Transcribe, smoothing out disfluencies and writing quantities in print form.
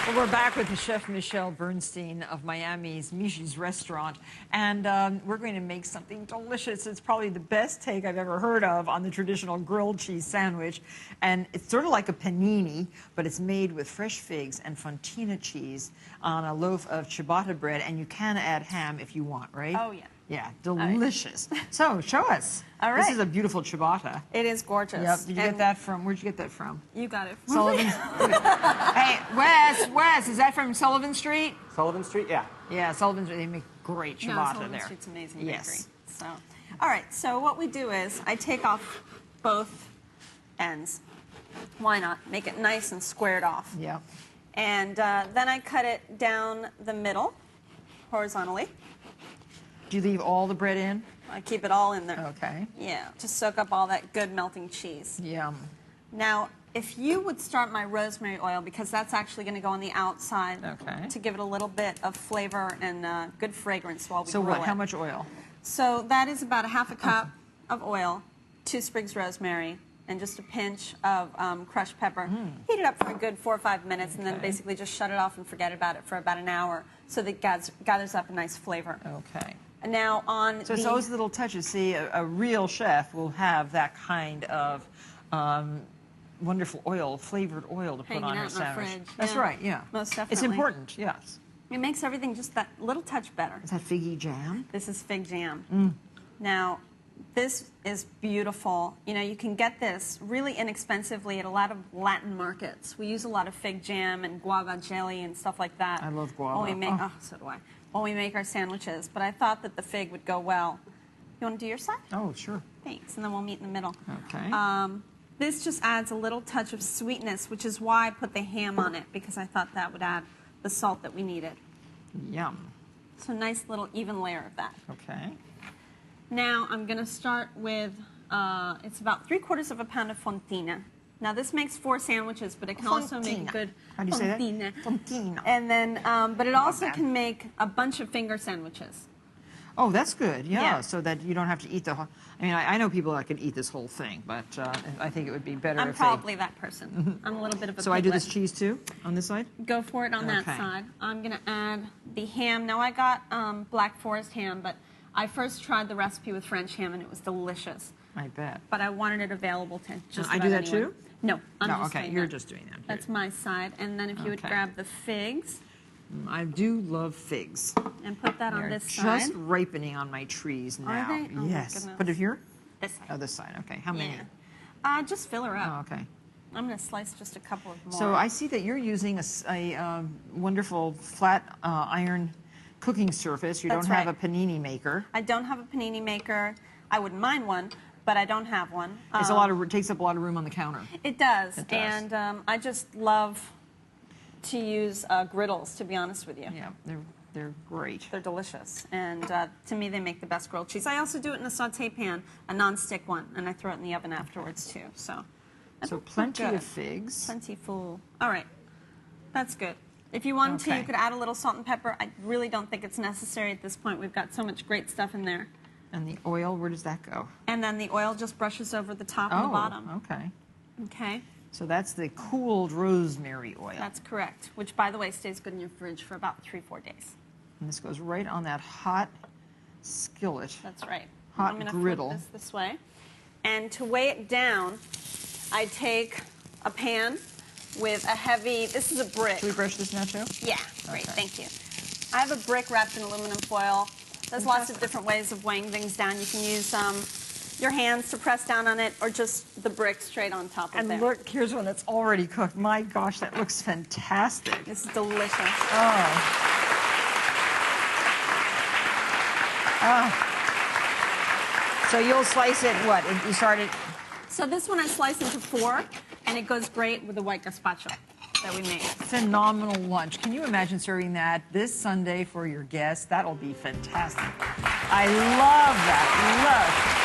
Well, we're back with the chef Michelle Bernstein of Miami's Mishi's restaurant, and we're going to make something delicious. It's probably the best take I've ever heard of on the traditional grilled cheese sandwich, and it's sort of like a panini, but it's made with fresh figs and fontina cheese on a loaf of ciabatta bread, and you can add ham if you want, right? Oh, yeah. Yeah, delicious. Right. So, show us. All right. This is a beautiful ciabatta. It is gorgeous. Yep. Did you get that from, where'd you get that from? You got it from Sullivan's. Hey, Wes, is that from Sullivan Street? Sullivan Street, yeah. Yeah, Sullivan Street, they make great ciabatta no, Sullivan there. Street's amazing Yes. bakery. So, all right, so what we do is I take off both ends. Why not? Make it nice and squared off. Yep. And then I cut it down the middle, horizontally. Do you leave all the bread in? I keep it all in there. Okay. Yeah, to soak up all that good melting cheese. Yum. Now, if you would start my rosemary oil, because that's actually going to go on the outside Okay. to give it a little bit of flavor and good fragrance while we So grill what, it. how much oil? So that is about a half a cup of oil, 2 sprigs rosemary, and just a pinch of crushed pepper. Heat it up for a good 4 or 5 minutes, and then basically just shut it off and forget about it for about an hour so that it gathers up a nice flavor. Okay. Now on So it's those little touches. See, a real chef will have that kind of wonderful oil, flavored oil to put Hanging on her out in our sandwich. fridge. That's Yeah. right, yeah. Most It's definitely. important, yes. It makes everything just that little touch better. Is that figgy jam? This is fig jam. Now, this is beautiful. You know, you can get this really inexpensively at a lot of Latin markets. We use a lot of fig jam and guava jelly and stuff like that. I love guava. When we make, so do I. When we make our sandwiches. But I thought that the fig would go well. You want to do your side? Oh, sure. Thanks. And then we'll meet in the middle. Okay. This just adds a little touch of sweetness, which is why I put the ham on it, because I thought that would add the salt that we needed. Yum. So nice little even layer of that. Okay. Now I'm going to start with, it's about 3/4 of a pound of fontina. Now this makes 4 sandwiches, but it can also make a good How do you say that? fontina. Fontina. And then, but it also bad. can make a bunch of finger sandwiches. Oh, that's good. Yeah, Yeah. so that you don't have to eat the whole. I mean, I know people that could eat this whole thing, but I think it would be better I'm if probably that person. I'm a little bit of a So I do piglet. this cheese too on this side. Go for it on that Okay. side. I'm going to add the ham. Now I got Black Forest ham, but I first tried the recipe with French ham and it was delicious. I bet. But I wanted it available to just I about do that anyone. too? No, I'm No, just okay, doing you're that. just doing that. That's my side. And then if you would Okay. grab the figs I do love figs. and put that on They're this just side. ripping on my trees now. they? Oh, my yes. goodness. Put it here? This side. Oh, this side. Okay. How many? Yeah. Just fill her Oh, up. okay. I'm going to slice just a couple of more. So I see that you're using a wonderful flat iron cooking surface. You That's don't have right. a panini maker. I don't have a panini maker. I wouldn't mind one, but I don't have one. It's it takes up a lot of room on the counter. It does. It does. And I just love to use griddles, to be honest with you. Yeah, they're great. They're delicious. And to me, they make the best grilled cheese. I also do it in a saute pan, a non-stick one, and I throw it in the oven afterwards, too. So Plenty good. of figs. Plenty full. All right. That's good. If you wanted to, Okay. you could add a little salt and pepper. I really don't think it's necessary at this point. We've got so much great stuff in there. And the oil, where does that go? And then the oil just brushes over the top and the bottom. Okay. Okay. So that's the cooled rosemary oil. That's correct. Which, by the way, stays good in your fridge for about 3-4 days. And this goes right on that hot skillet. That's right. Hot I'm going to griddle. flip this way. And to weigh it down, I take a pan with a heavy, this is a brick. Should we brush this now too? Yeah, great, Okay. thank you. I have a brick wrapped in aluminum foil. There's lots of different ways of weighing things down. You can use your hands to press down on it or just the brick straight on top of And there. look, here's one that's already cooked. My gosh, that looks fantastic. This is delicious. Oh. So you'll slice it, what? You started. So this one I slice into 4, and it goes great with the white gazpacho that we made. Phenomenal lunch. Can you imagine serving that this Sunday for your guests? That'll be fantastic. I love that. Love.